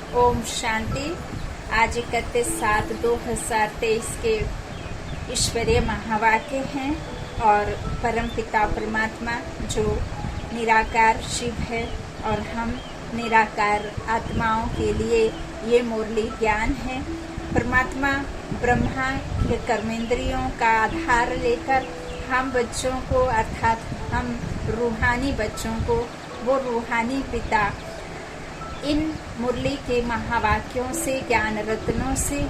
ओम शांति। आज 31/7/2023 के ईश्वरीय महावाक्य हैं और परमपिता परमात्मा जो निराकार शिव है और हम निराकार आत्माओं के लिए ये मुरली ज्ञान है। परमात्मा ब्रह्मा के कर्मेंद्रियों का आधार लेकर हम बच्चों को अर्थात हम रूहानी बच्चों को वो रूहानी पिता इन मुरली के महावाक्यों से, ज्ञान रत्नों से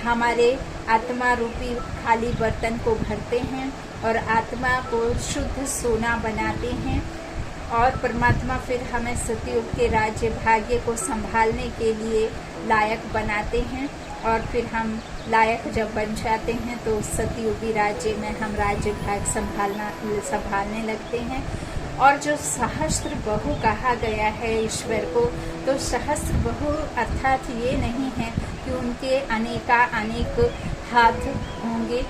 हमारे आत्मा रूपी खाली बर्तन को भरते हैं और आत्मा को शुद्ध सोना बनाते हैं। और परमात्मा फिर हमें सतयुग के राज्य भाग्य को संभालने के लिए लायक बनाते हैं और फिर हम लायक जब बन जाते हैं तो सतयुगी राज्य में हम राज्य भाग संभालने लगते हैं। और जो सहस्त्र बहु कहा गया है ईश्वर को, तो सहस्त्र बहु अर्थात ये नहीं है कि उनके अनेक हाथ होंगे,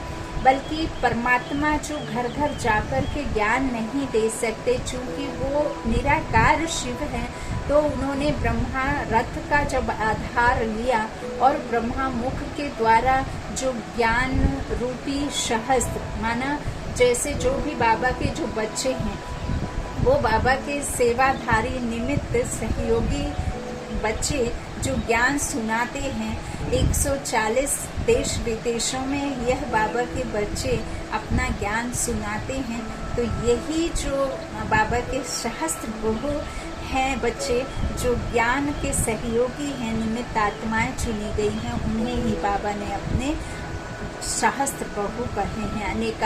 बल्कि परमात्मा जो घर घर जाकर के ज्ञान नहीं दे सकते, चूंकि वो निराकार शिव हैं, तो उन्होंने ब्रह्मा रथ का जब आधार लिया और ब्रह्मा मुख के द्वारा जो ज्ञान रूपी सहस्त्र माना, जैसे जो भी बाबा के जो बच्चे हैं वो बाबा के सेवाधारी निमित्त सहयोगी बच्चे जो ज्ञान सुनाते हैं। 140 देश विदेशों में यह बाबा के बच्चे अपना ज्ञान सुनाते हैं। तो यही जो बाबा के सहस्त्र बहु हैं बच्चे जो ज्ञान के सहयोगी हैं, निमित्त आत्माएं चुनी गई हैं, उन्हें ही बाबा ने अपने सहस्त्र बहु कहे हैं। अनेक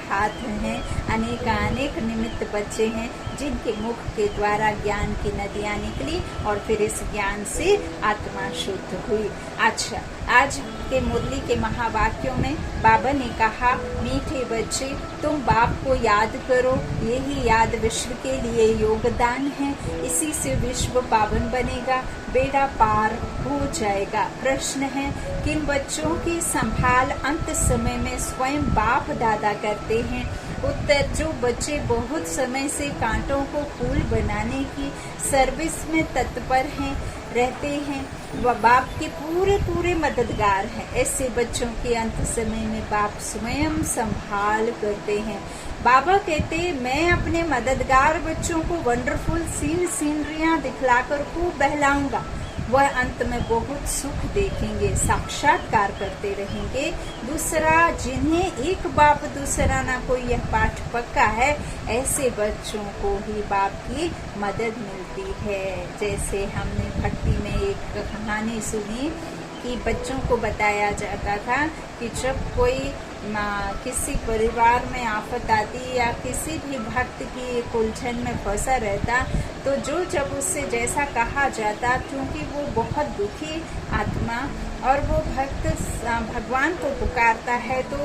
हाथ हैं, अनेक निमित्त बच्चे हैं जिनके मुख के द्वारा ज्ञान की नदियां निकली और फिर इस ज्ञान से आत्मा शुद्ध हुई। अच्छा, आज के मुरली के महावाक्यों में बाबा ने कहा, मीठे बच्चे तुम बाप को याद करो, यही याद विश्व के लिए योगदान है, इसी से विश्व पावन बनेगा, बेड़ा पार हो जाएगा। प्रश्न है, किन बच्चों की संभाल अंत समय में स्वयं बाप दादा करते हैं? उत्तर, जो बच्चे बहुत समय से कांटों को फूल बनाने की सर्विस में तत्पर हैं रहते हैं, वह बाप के पूरे मददगार हैं। ऐसे बच्चों के अंत समय में बाप स्वयं संभाल करते हैं। बाबा कहते, मैं अपने मददगार बच्चों को वंडरफुल सीनरियां दिखलाकर खूब बहलाऊंगा, वह अंत में बहुत सुख देखेंगे, साक्षात्कार करते रहेंगे। दूसरा, जिन्हें एक बाप दूसरा ना कोई, यह पाठ पक्का है, ऐसे बच्चों को ही बाप की मदद मिलती है। जैसे हमने भक्ति में एक कहानी सुनी कि बच्चों को बताया जाता था कि जब कोई किसी परिवार में आफत आती या किसी भी भक्त की उलझन में फंसा रहता, तो जब उससे जैसा कहा जाता, क्योंकि वो बहुत दुखी आत्मा और वो भक्त भगवान को पुकारता है, तो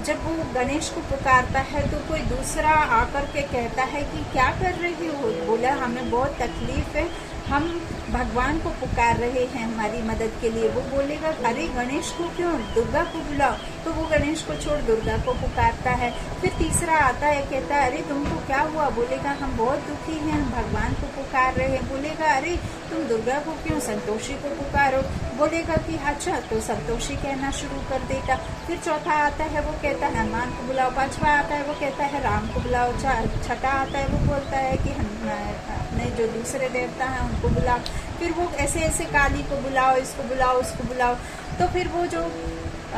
जब वो गणेश को पुकारता है तो कोई दूसरा आकर के कहता है कि क्या कर रही हो? बोला, हमें बहुत तकलीफ है, हम भगवान को पुकार रहे हैं हमारी मदद के लिए। वो बोलेगा, अरे गणेश को क्यों, दुर्गा को बुलाओ, तो वो गणेश को छोड़ दुर्गा को पुकारता है। फिर तीसरा आता है, कहता है, अरे तुमको क्या हुआ? बोलेगा, हम बहुत दुखी हैं, हम भगवान को पुकार रहे हैं। बोलेगा, अरे तुम दुर्गा को क्यों, संतोषी को पुकारो। बोलेगा कि अच्छा, तो संतोषी कहना शुरू कर देगा। फिर चौथा आता है, वो कहता है हनुमान को बुलाओ। पांचवा आता है, वो कहता है राम को बुलाओ। छठा आता है, वो बोलता है कि अपने जो दूसरे देवता हैं उनको बुलाओ। फिर वो ऐसे काली को बुलाओ, इसको बुलाओ, उसको बुलाओ। तो फिर वो जो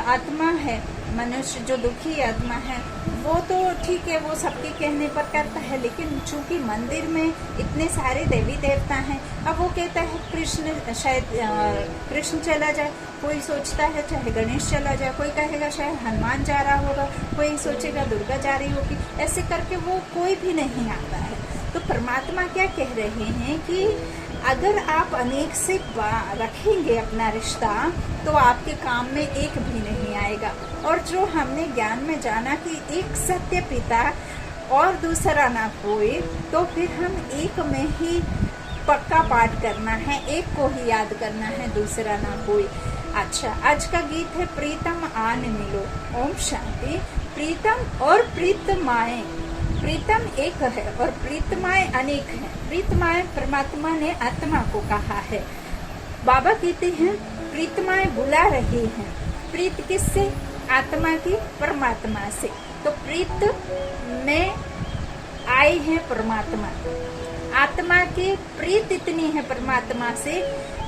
आत्मा है, मनुष्य जो दुखी आत्मा है, वो तो ठीक है, वो सबके कहने पर करता है, लेकिन चूंकि मंदिर में इतने सारे देवी देवता हैं, अब वो कहता है कृष्ण, शायद कृष्ण चला जाए, कोई सोचता है चाहे गणेश चला जाए, कोई कहेगा शायद हनुमान जा रहा होगा, कोई सोचेगा दुर्गा जा रही होगी। ऐसे करके वो कोई भी नहीं आता है। तो परमात्मा क्या कह रहे हैं कि अगर आप अनेक से रखेंगे अपना रिश्ता, तो आपके काम में एक भी नहीं आएगा। और जो हमने ज्ञान में जाना कि एक सत्य पिता और दूसरा ना कोई, तो फिर हम एक में ही पक्का पाठ करना है, एक को ही याद करना है, दूसरा ना कोई। अच्छा, आज का गीत है प्रीतम आन मिलो। ओम शांति। प्रीतम और प्रीतमाएं, प्रीतम एक है और प्रीतमाएं अनेक हैं। प्रीतमाएं परमात्मा ने आत्मा को कहा है, बाबा कहते हैं प्रीतमाएं बुला रही हैं। प्रीत किससे? आत्मा की परमात्मा से। तो प्रीत में आए हैं परमात्मा। आत्मा की प्रीत इतनी है परमात्मा से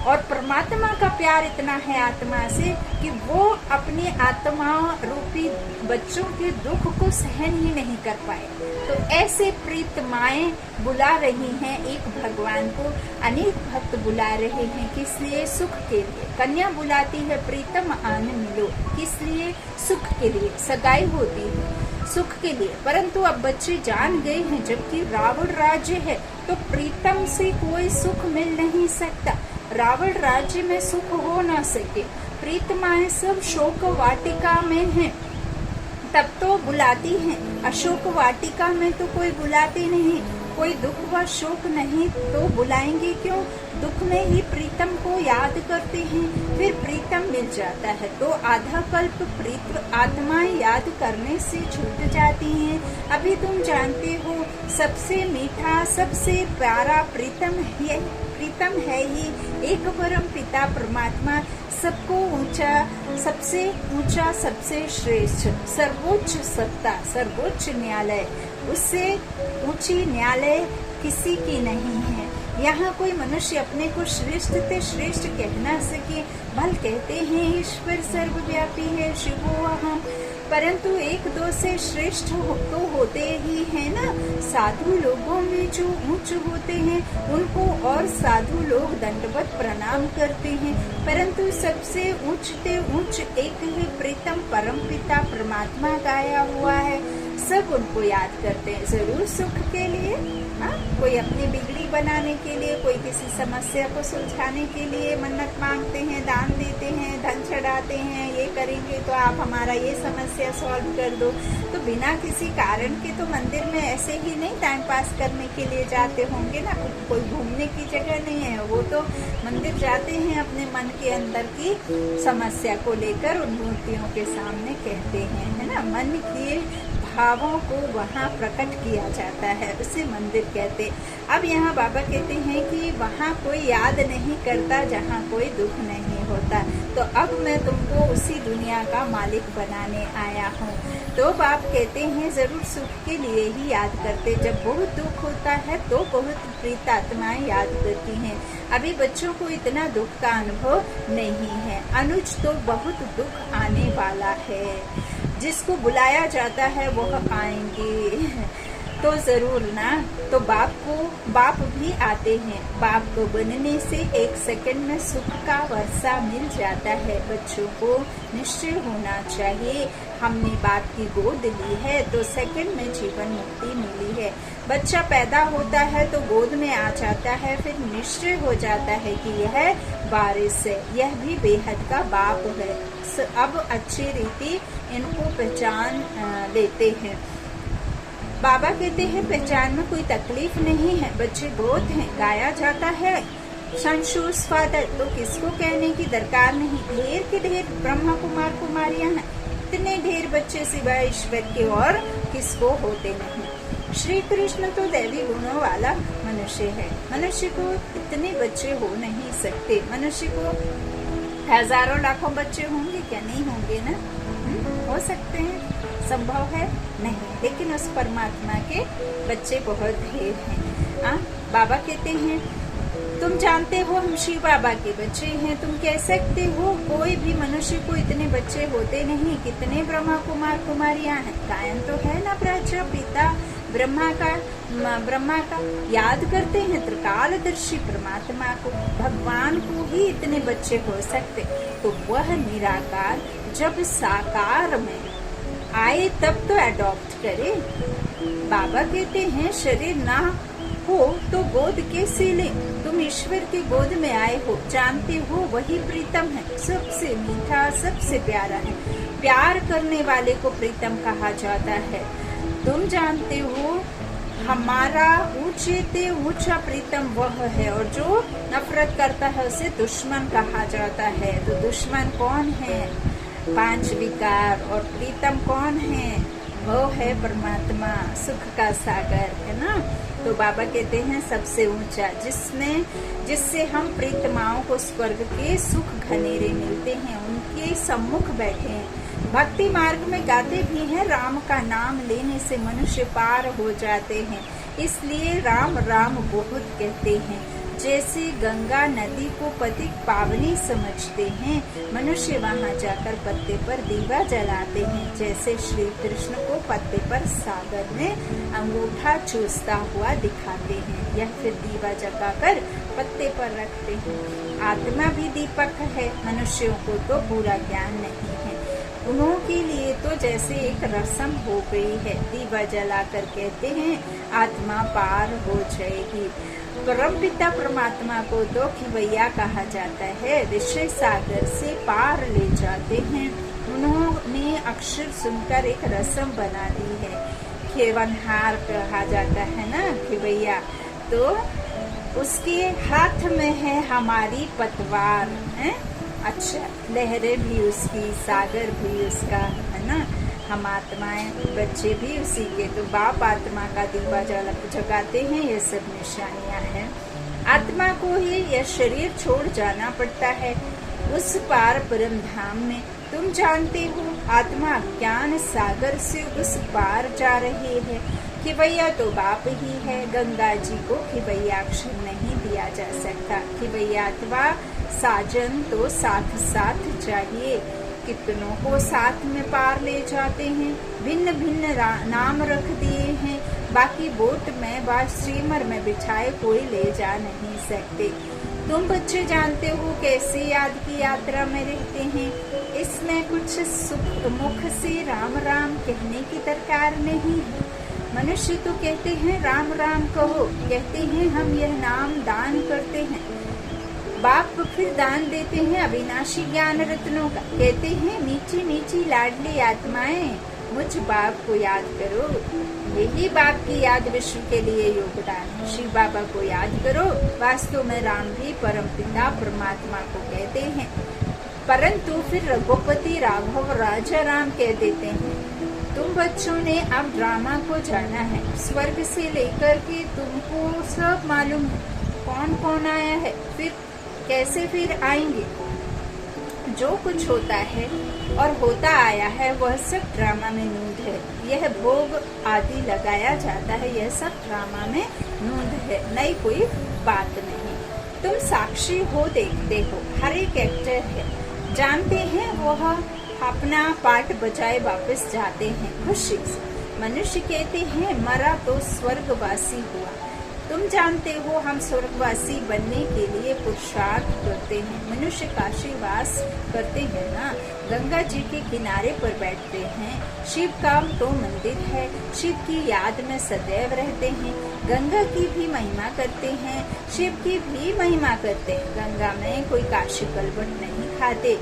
और परमात्मा का प्यार इतना है आत्मा से कि वो अपनी आत्मा रूपी बच्चों के दुख को सहन ही नहीं कर पाए। तो ऐसे प्रीत माएं बुला रही हैं एक भगवान को। अनेक भक्त बुला रहे हैं, किस लिए? सुख के लिए। कन्या बुलाती है प्रीतम आन मिलो, किस लिए? सुख के लिए। सगाई होती है सुख के लिए, परंतु अब बच्चे जान गए हैं जबकि रावण राज्य है तो प्रीतम से कोई सुख मिल नहीं सकता। रावण राज्य में सुख हो ना सके। प्रीतमाएं सब शोक वाटिका में हैं, तब तो बुलाती हैं। अशोक वाटिका में तो कोई बुलाती नहीं, कोई दुख व शोक नहीं तो बुलाएंगे क्यों? दुख में ही प्रीतम को याद करते हैं, फिर प्रीतम मिल जाता है। तो आधा कल्प प्रीत आत्माएं याद करने से छूट जाती हैं। अभी तुम जानते हो सबसे मीठा सबसे प्यारा प्रीतम है ही एक परम पिता परमात्मा। सबको ऊंचा, सबसे ऊंचा, सबसे श्रेष्ठ, सर्वोच्च सत्ता, सर्वोच्च न्यायालय, उससे ऊंची न्यायालय किसी की नहीं है। यहाँ कोई मनुष्य अपने को श्रेष्ठ से श्रेष्ठ कह ना सके। भल कहते हैं ईश्वर सर्वव्यापी है, शिवो अहम, परंतु एक दो से श्रेष्ठ तो होते ही है ना। साधु लोगों में जो ऊंच होते हैं उनको और साधु लोग दंडवत प्रणाम करते हैं, परंतु सबसे ऊंचते ऊंच एक ही प्रीतम परम पिता परमात्मा गाया हुआ है। सब उनको याद करते हैं, जरूर सुख के लिए, कोई अपनी बिगड़ी बनाने के लिए, कोई किसी समस्या को सुलझाने के लिए मन्नत मांगते हैं, दान देते हैं, धन चढ़ाते हैं, ये करेंगे तो आप हमारा ये समस्या सॉल्व कर दो। तो बिना किसी कारण के तो मंदिर में ऐसे ही नहीं टाइम पास करने के लिए जाते होंगे ना, कोई घूमने की जगह नहीं है। वो तो मंदिर जाते हैं अपने मन के अंदर की समस्या को लेकर उन मूर्तियों के सामने कहते हैं, है ना। मन के भावों को वहाँ प्रकट किया जाता है, उसे मंदिर कहते। अब यहाँ बाबा कहते हैं कि वहाँ कोई याद नहीं करता जहाँ कोई दुख नहीं होता। तो अब मैं तुमको उसी दुनिया का मालिक बनाने आया हूँ। तो बाप कहते हैं जरूर सुख के लिए ही याद करते। जब बहुत दुख होता है तो बहुत प्रीत आत्माएं याद करती हैं। अभी बच्चों को इतना दुख का अनुभव नहीं है। अनुज तो बहुत दुख आने वाला है, जिसको बुलाया जाता है वह आएंगे तो जरूर ना। तो बाप भी आते हैं। बाप को बनने से एक सेकंड में सुख का वर्षा मिल जाता है। बच्चों को निश्चय होना चाहिए हमने बाप की गोद ली है तो सेकंड में जीवन मुक्ति मिली है। बच्चा पैदा होता है तो गोद में आ जाता है, फिर निश्चय हो जाता है कि यह वारिस है, यह भी बेहद का बाप है। अब अच्छी रीति इनको पहचान लेते हैं। बाबा कहते हैं पहचान में कोई तकलीफ नहीं है। बच्चे बहुत हैं, गाया जाता है संशोष फादर, तो किसको कहने की दरकार नहीं। ढेर के ढेर ब्रह्मा कुमार कुमारियां हैं, इतने ढेर बच्चे सिवाय ईश्वर के और किसको होते नहीं। श्री कृष्ण तो दैवी गुणों वाला मनुष्य है। मनुष्य को इतने बच्चे हो नहीं सकते। मनुष्य को हजारों लाखों बच्चे होंगे क्या? नहीं होंगे ना। हो सकते हैं, संभव है नहीं, लेकिन उस परमात्मा के बच्चे बहुत ढेर हैं। बाबा कहते हैं तुम जानते हो हम शिव बाबा के बच्चे हैं। तुम कह सकते हो कोई भी मनुष्य को इतने बच्चे होते नहीं। कितने ब्रह्मा कुमार कुमारियां हैं। गायन तो है ना प्रजापिता ब्रह्मा का याद करते हैं त्रिकालदर्शी परमात्मा को। भगवान को ही इतने बच्चे हो सकते, तो वह निराकार जब साकार में आए तब तो अडॉप्ट करे। बाबा कहते हैं शरीर ना हो तो गोद कैसे ले। तुम ईश्वर के गोद में आए हो, जानते हो वही प्रीतम है, सबसे मीठा सबसे प्यारा है। प्यार करने वाले को प्रीतम कहा जाता है। तुम जानते हो हमारा ऊंचा प्रीतम वह है, और जो नफरत करता है उसे दुश्मन कहा जाता है। तो दुश्मन कौन है? 5 विकार। और प्रीतम कौन है? वो है परमात्मा, सुख का सागर, है ना। तो बाबा कहते हैं सबसे ऊंचा, जिससे हम प्रीतमाओं को स्वर्ग के सुख घनेरे मिलते हैं, उनके सम्मुख बैठे हैं। भक्ति मार्ग में गाते भी हैं, राम का नाम लेने से मनुष्य पार हो जाते हैं, इसलिए राम राम बहुत कहते हैं। जैसे गंगा नदी को पतित पावनी समझते हैं, मनुष्य वहाँ जाकर पत्ते पर दीवा जलाते हैं। जैसे श्री कृष्ण को पत्ते पर सागर में अंगूठा चूसता हुआ दिखाते हैं, यह फिर दीवा जलाकर पत्ते पर रखते हैं। आत्मा भी दीपक है, मनुष्यों को तो पूरा ज्ञान नहीं है, उन्हों के लिए तो जैसे एक रस्म हो गई है। दीवा जलाकर कहते हैं आत्मा पार हो जाएगी। परमपिता परमात्मा को तो खिवैया कहा जाता है, विषय सागर से पार ले जाते हैं। उन्होंने अक्षर सुनकर एक रस्म बना दी है, खेवनहार कहा जाता है ना खिवैया, तो उसके हाथ में है हमारी पतवार है। अच्छा, लहरें भी उसकी, सागर भी उसका, है ना। हम आत्माएं, बच्चे भी उसी के, तो बाप आत्मा का दीवा जगाते हैं। ये सब निशानियां हैं। आत्मा को ही यह शरीर छोड़ जाना पड़ता है, उस पार परम धाम में। तुम जानते हो आत्मा ज्ञान सागर से उस पार जा रही है। खिवैया तो बाप ही है, गंगा जी को खिवैया अक्षर नहीं दिया जा सकता। खिवैया अथवा साजन तो साथ साथ चाहिए, कितनों को साथ में पार ले जाते हैं। भिन्न भिन्न नाम रख दिए हैं, बाकी बोट में व स्टीमर में बिछाए कोई ले जा नहीं सकते। तुम बच्चे जानते हो कैसे याद की यात्रा में रहते हैं, इसमें कुछ सुख मुख से राम राम कहने की दरकार नहीं है। मनुष्य तो कहते हैं राम राम कहो, कहते हैं हम यह नाम दान करते हैं। बाप फिर दान देते हैं अविनाशी ज्ञान रत्नों का, कहते हैं मीठी मीठी लाडली आत्माएं मुझ बाप को याद करो। यही बाप की याद विश्व के लिए योगदान है। शिव बाबा को याद करो। वास्तव में राम भी परम पिता परमात्मा को कहते हैं, परंतु फिर रघुपति राघव राजा राम कह देते हैं। तुम बच्चों ने अब ड्रामा को जाना है, स्वर्ग से लेकर के तुमको सब मालूम है कौन कौन आया है, फिर कैसे फिर आएंगे। जो कुछ होता है और होता आया है वह सब ड्रामा में नूंद है। यह भोग आदि लगाया जाता है, यह सब ड्रामा में नूंद है, नई कोई बात नहीं। तुम साक्षी हो, देखते हो, हर एक एक्टर है, जानते हैं वह अपना पार्ट बजाए वापस जाते हैं खुशी से। मनुष्य कहते हैं मरा तो स्वर्गवासी हुआ। तुम जानते हो हम स्वर्गवासी बनने के लिए पुरुषार्थ करते हैं। मनुष्य काशीवास करते हैं ना, गंगा जी के किनारे पर बैठते हैं। शिव का तो मंदिर है, शिव की याद में सदैव रहते हैं। गंगा की भी महिमा करते हैं, शिव की भी महिमा करते हैं। गंगा में कोई काशी कलवट नहीं खाते,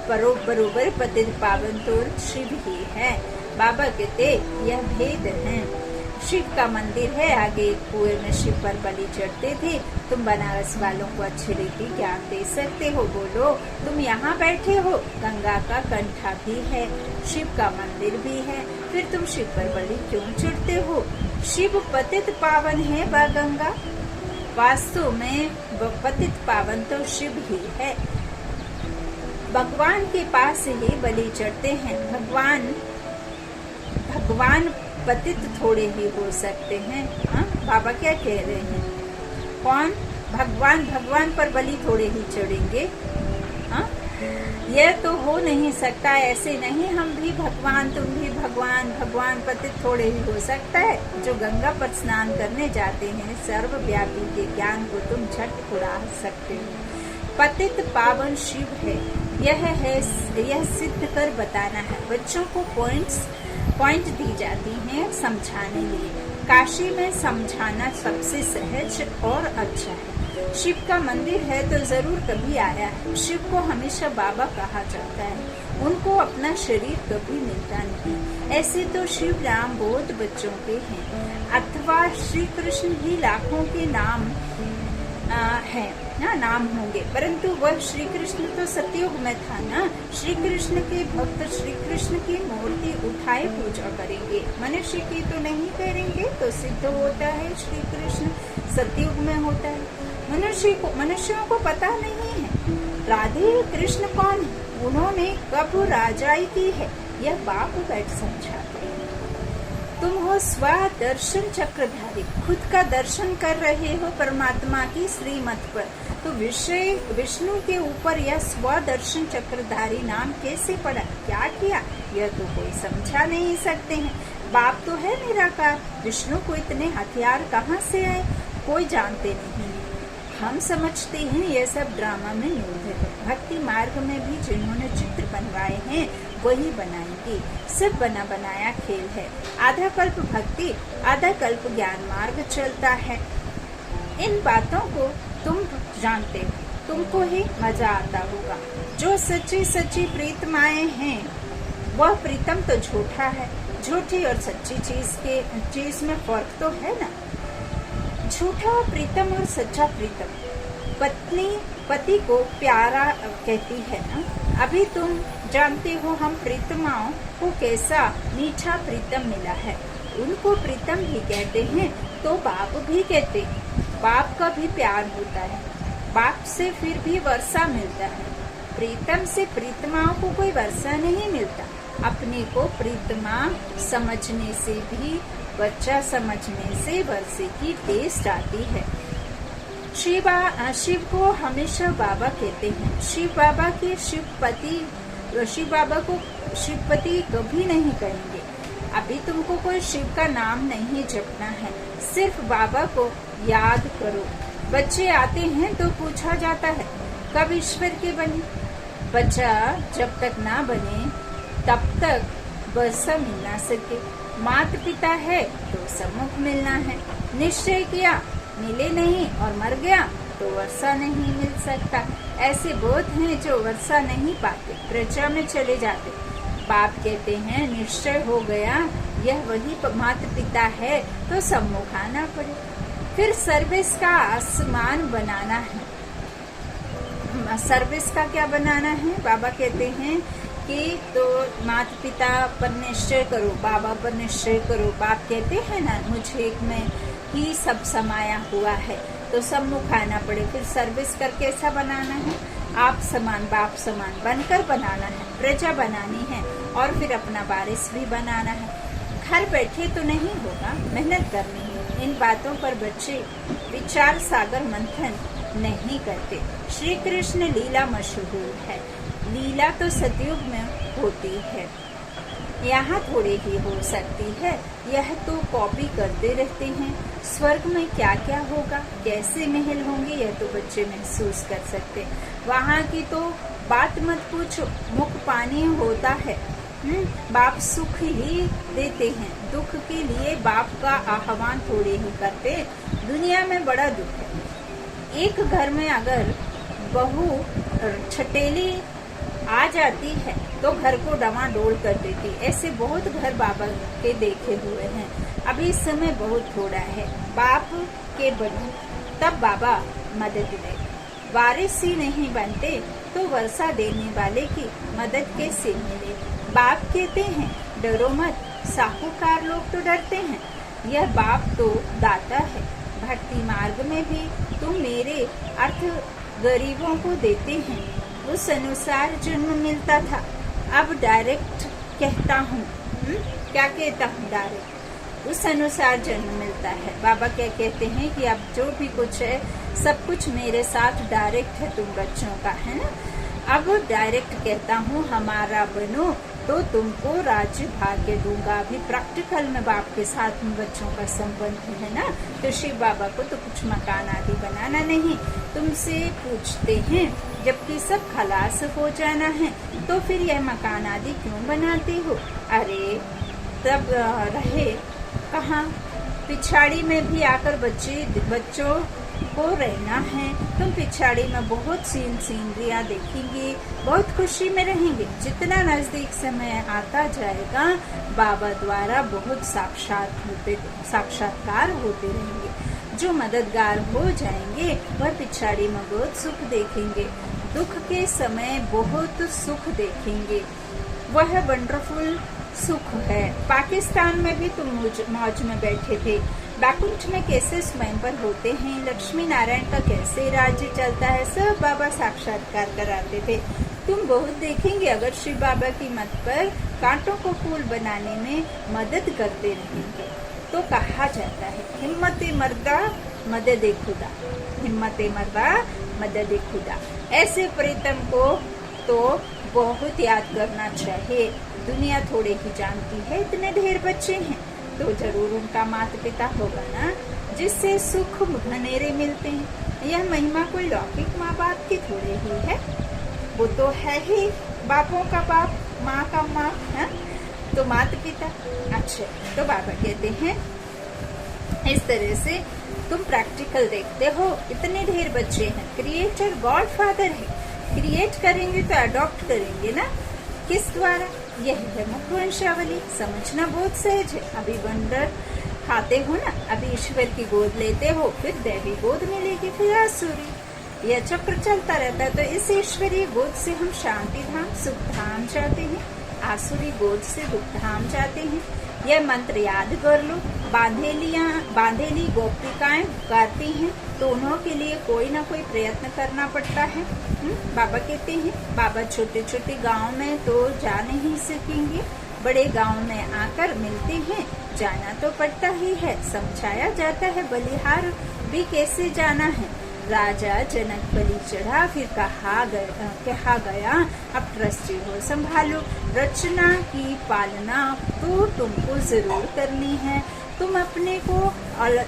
बरोबर पतित पावन तो शिव ही है। बाबा कहते यह भेद है। शिव का मंदिर है, आगे एक कुएं में शिव पर बलि चढ़ते थे। तुम बनारस वालों को अच्छी रीति ज्ञान दे सकते हो, बोलो। तुम यहाँ बैठे हो, गंगा का कंठा भी है, शिव का मंदिर भी है, फिर तुम शिव पर बलि क्यों चढ़ते हो? शिव पतित पावन है व गंगा, वास्तव में पतित पावन तो शिव ही है। भगवान के पास ही बलि चढ़ते हैं। भगवान पतित थोड़े ही हो सकते हैं। हाँ, बाबा क्या कह रहे हैं? कौन? भगवान पर बलि थोड़े ही चढ़ेंगे? हाँ, यह तो हो नहीं सकता। ऐसे नहीं, हम भी भगवान, तुम भी भगवान पतित थोड़े ही हो सकता है। जो गंगा पर स्नान करने जाते हैं, सर्वव्यापी के ज्ञान को तुम झट उड़ा सकते हो। पतित पावन शिव है, यह सिद्ध कर बताना है। बच्चों को पॉइंट दी जाती हैं समझाने लिए। काशी में समझाना सबसे सहज और अच्छा है। शिव का मंदिर है तो जरूर कभी आया है। शिव को हमेशा बाबा कहा जाता है, उनको अपना शरीर कभी मिलता नहीं। ऐसे तो शिव राम बहुत बच्चों के हैं, अथवा श्री कृष्ण ही लाखों के नाम है ना, नाम होंगे, परंतु वह श्री कृष्ण तो सतयुग में था ना। श्री कृष्ण के भक्त श्री कृष्ण की मूर्ति उठाए पूजा करेंगे, मनुष्य की तो नहीं करेंगे, तो सिद्ध होता है श्री कृष्ण सतयुग में होता है। मनुष्यों को पता नहीं है राधे कृष्ण कौन है, उन्होंने कब राजाई की है, यह बाप बैठ समझाते हैं। तुम हो स्व दर्शन चक्रधारी, खुद का दर्शन कर रहे हो परमात्मा की श्रीमत पर, तो विषय विष्णु के ऊपर यह स्व दर्शन चक्रधारी नाम कैसे पड़ा, क्या किया, यह तो कोई समझा नहीं सकते हैं। बाप तो है निराकार, विष्णु को इतने हथियार कहाँ से आए, कोई जानते नहीं। हम समझते हैं यह सब ड्रामा में न्यूज है। भक्ति मार्ग में भी जिन्होंने चित्र बनवाए हैं वही बनाएंगे, सब बना बनाया खेल है। आधा कल्प भक्ति, आधा कल्प ज्ञान मार्ग चलता है। इन बातों को तुम जानते हो, तुमको ही मजा आता होगा। जो सच्ची सच्ची प्रीतमाएं हैं वह प्रीतम तो झूठा है, झूठी और सच्ची चीज में फर्क तो है ना। झूठा प्रीतम और सच्चा प्रीतम, पत्नी पति को प्यारा कहती है ना। अभी तुम जानते हो हम प्रीतमाओं को कैसा मीठा प्रीतम मिला है, उनको प्रीतम भी कहते हैं तो बाप भी कहते हैं। बाप का भी प्यार होता है, बाप से फिर भी वर्षा मिलता है, प्रीतम से प्रीतमाओं को कोई वर्षा नहीं मिलता। अपने को प्रीतमा समझने से भी, बच्चा समझने से वर्षे की टेस्ट आती है। शिव को हमेशा बाबा कहते हैं। शिव बाबा के शिव बाबा को शिवपति कभी नहीं कहेंगे। अभी तुमको कोई शिव का नाम नहीं जपना है, सिर्फ बाबा को याद करो। बच्चे आते हैं तो पूछा जाता है कब ईश्वर के बने। बच्चा जब तक ना बने तब तक वर्षा मिल ना सके। माता पिता है तो सम्मुख मिलना है, निश्चय किया मिले नहीं और मर गया तो वर्षा नहीं मिल सकता। ऐसे बहुत हैं जो वर्षा नहीं पाते, प्रजा में चले जाते। बाप कहते हैं निश्चय हो गया यह वही माता पिता है तो सम्मुख आना पड़े। फिर सर्विस का आसमान बनाना है। सर्विस का क्या बनाना है, बाबा कहते हैं कि तो माता पिता पर निश्चय करो, बाबा पर निश्चय करो। बाप कहते हैं ना मुझे में ही सब समाया हुआ है तो सम्मुख आना पड़े। फिर सर्विस करके ऐसा बनाना है, आप समान बाप समान बनकर बनाना है, प्रजा बनानी है और फिर अपना वारिस भी बनाना है। घर बैठे तो नहीं होगा, मेहनत करनी है। इन बातों पर बच्चे विचार सागर मंथन नहीं करते। श्री कृष्ण लीला मशहूर है, लीला तो सतयुग में होती है, यहाँ थोड़े ही हो सकती है, यह तो कॉपी करते रहते हैं। स्वर्ग में क्या क्या होगा, कैसे महल होंगे, यह तो बच्चे महसूस कर सकते। वहाँ की तो बात मत पूछो, मुख पानी होता है। बाप सुख ही देते हैं, दुख के लिए बाप का आह्वान थोड़े ही करते। दुनिया में बड़ा दुख है। एक घर में अगर बहू छटेली आ जाती है तो घर को डमाडोल कर देती। ऐसे बहुत घर बाबा के देखे हुए हैं। अभी समय बहुत थोड़ा है, बाप के बनो तब बाबा मदद दे। वारिस ही नहीं बनते तो वर्षा देने वाले की मदद कैसे मिले। बाप कहते हैं डरो मत, साहूकार लोग तो डरते हैं, यह बाप तो दाता है। भक्ति मार्ग में भी तुम मेरे अर्थ गरीबों को देते हैं, उस अनुसार जन्म मिलता था। अब डायरेक्ट कहता हूँ, क्या कहता हूँ, डायरेक्ट उस अनुसार जन्म मिलता है। बाबा क्या कहते हैं कि अब जो भी कुछ है सब कुछ मेरे साथ डायरेक्ट है, तुम बच्चों का है ना। अब डायरेक्ट कहता हूँ हमारा बनो तो तुमको राज्य भाग्य दूंगा। अभी प्रैक्टिकल में बाप के साथ में बच्चों का संबंध है ना। तो शिव बाबा को तो कुछ मकान आदि बनाना नहीं, तुमसे पूछते हैं जबकि सब खलास हो जाना है तो फिर यह मकान आदि क्यों बनाते हो। अरे तब रहे कहाँ, पिछाड़ी में भी आकर बच्चों को रहना है। तुम पिछाड़ी में बहुत सीनरियाँ देखेंगे, बहुत खुशी में रहेंगे। जितना नजदीक समय आता जाएगा बाबा द्वारा बहुत साक्षात्कार होते रहेंगे। जो मददगार हो जाएंगे वह पिछाड़ी में बहुत सुख देखेंगे, दुख के समय बहुत सुख देखेंगे, वह वंडरफुल सुख है। पाकिस्तान में भी तुम मौज में बैठे थे, बैकुंठ में कैसे स्वयंवर होते हैं, लक्ष्मी नारायण का कैसे राज्य चलता है, सब बाबा साक्षात्कार कराते थे। तुम बहुत देखेंगे अगर शिव बाबा की मत पर कांटों को फूल बनाने में मदद करते रहेंगे। तो कहा जाता है हिम्मते मर्दा मदद खुदा, हिम्मते मर्दा मदद खुदा। ऐसे प्रीतम को तो बहुत याद करना चाहिए। दुनिया थोड़े ही जानती है, इतने ढेर बच्चे हैं तो जरूर उनका माता पिता होगा ना, जिससे सुख घनेरे मिलते हैं। यह महिमा कोई लौकिक माँ बाप की थोड़े ही है, वो तो है ही बापों का बाप, माँ का माँ है, तो माता पिता। अच्छा, तो बाबा कहते हैं इस तरह से तुम प्रैक्टिकल देखते हो, इतने ढेर बच्चे हैं, क्रिएटर गॉड फादर है, क्रिएट करेंगे तो अडॉप्ट करेंगे ना, किस द्वारा? यही है मुख्य वंशावली। समझना बहुत सहज है। अभी वंडर खाते हो ना, अभी ईश्वर की गोद लेते हो, फिर दैवी गोद मिलेगी, फिर आसुरी। यह चक्र चलता रहता है। तो इस ईश्वरीय गोद से हम शांति धाम सुख धाम चाहते हैं, आसुरी गोद से दुख धाम चाहते हैं। यह मंत्र याद कर लो। बांधेली गोपिकाएं गाती हैं, दोनों के लिए कोई ना कोई प्रयत्न करना पड़ता है। बाबा कहते हैं बाबा छोटे छोटे गांव में तो जा नहीं सकेंगे, बड़े गांव में आकर मिलते हैं, जाना तो पड़ता ही है। समझाया जाता है बलिहार भी कैसे जाना है। राजा जनक बलि चढ़ा, फिर कहा गया अब ट्रस्टी हो संभालो, रचना की पालना तो तुमको जरूर करनी है। तुम अपने को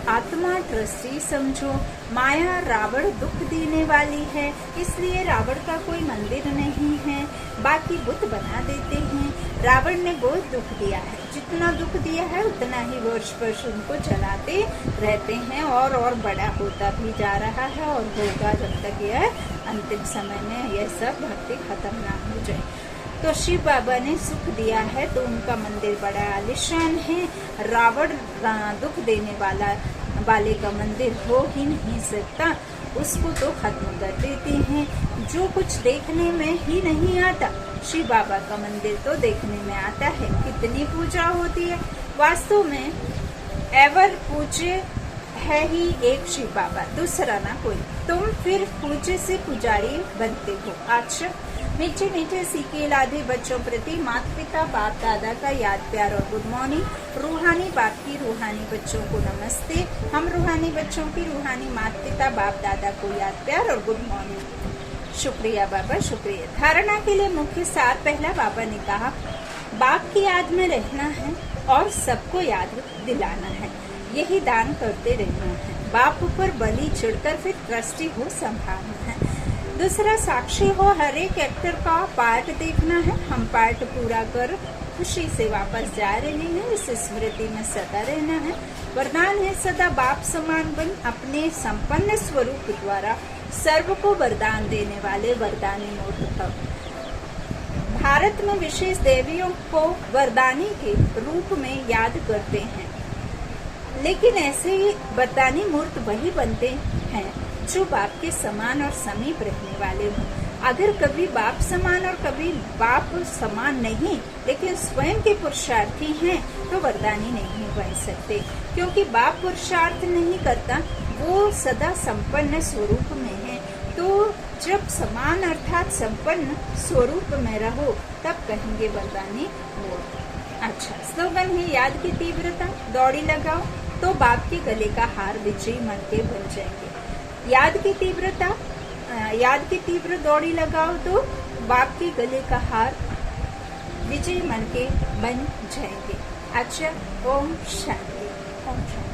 आत्मा ट्रस्टी समझो। माया रावण दुख देने वाली है, इसलिए रावण का कोई मंदिर नहीं है, बाकी बुत बना देते हैं। रावण ने बहुत दुख दिया है, जितना दुख दिया है उतना ही वर्ष वर्ष उनको जलाते रहते हैं, और बड़ा होता भी जा रहा है और होगा जब तक यह अंतिम समय में यह सब भक्ति खत्म ना हो जाए। तो शिव बाबा ने सुख दिया है तो उनका मंदिर बड़ा आलिशान है। रावण दुख देने वाले का मंदिर हो ही नहीं सकता, उसको तो खत्म कर देते हैं। जो कुछ देखने में ही नहीं आता, शिव बाबा का मंदिर तो देखने में आता है। कितनी पूजा होती है, वास्तव में एवर पूज्य है ही एक शिव बाबा, दूसरा ना कोई। तुम फिर पूज्य से पुजारी बनते हो। अच्छा, मीठे मीठे सीखे लादे बच्चों प्रति माता पिता बाप दादा का याद प्यार और गुड मॉर्निंग। रूहानी बाप की रूहानी बच्चों को नमस्ते। हम रूहानी बच्चों की रूहानी माता पिता बाप दादा को याद प्यार और गुड मॉर्निंग। शुक्रिया बाबा, शुक्रिया। धारणा के लिए मुख्य सार पहला, बाबा ने कहा बाप की याद में रहना है और सबको याद दिलाना है, यही दान करते रहना है। बाप पर बलि चढ़कर फिर ट्रस्टी हो संभालना है। दूसरा, साक्षी हो, हर एक एक्टर का पार्ट देखना है। हम पार्ट पूरा कर खुशी से वापस जा रहे हैं, इस स्मृति में सदा रहना है। वरदान है सदा बाप समान बन, अपने संपन्न स्वरूप द्वारा सर्व को वरदान देने वाले वरदानी मूर्त भव। भारत में विशेष देवियों को वरदानी के रूप में याद करते हैं, लेकिन ऐसे ही वरदानी मूर्त वही बनते हैं जो बाप के समान और समीप रहने वाले हों। अगर कभी बाप समान और कभी बाप समान नहीं, लेकिन स्वयं के पुरुषार्थी हैं, तो वरदानी नहीं बन सकते, क्योंकि बाप पुरुषार्थ नहीं करता, वो सदा संपन्न स्वरूप में है। तो जब समान अर्थात संपन्न स्वरूप में रहो, तब कहेंगे वरदानी मूर्त। अच्छा, स्लोगन है याद की तीव्रता, दौड़ी लगाओ तो बाप के गले का हार विजयी मन के बन जाएंगे। याद की तीव्र दौड़ी लगाओ तो बाप के गले का हार विजयी मन के बन जाएंगे। अच्छा, ओम शांति, ओम शांति।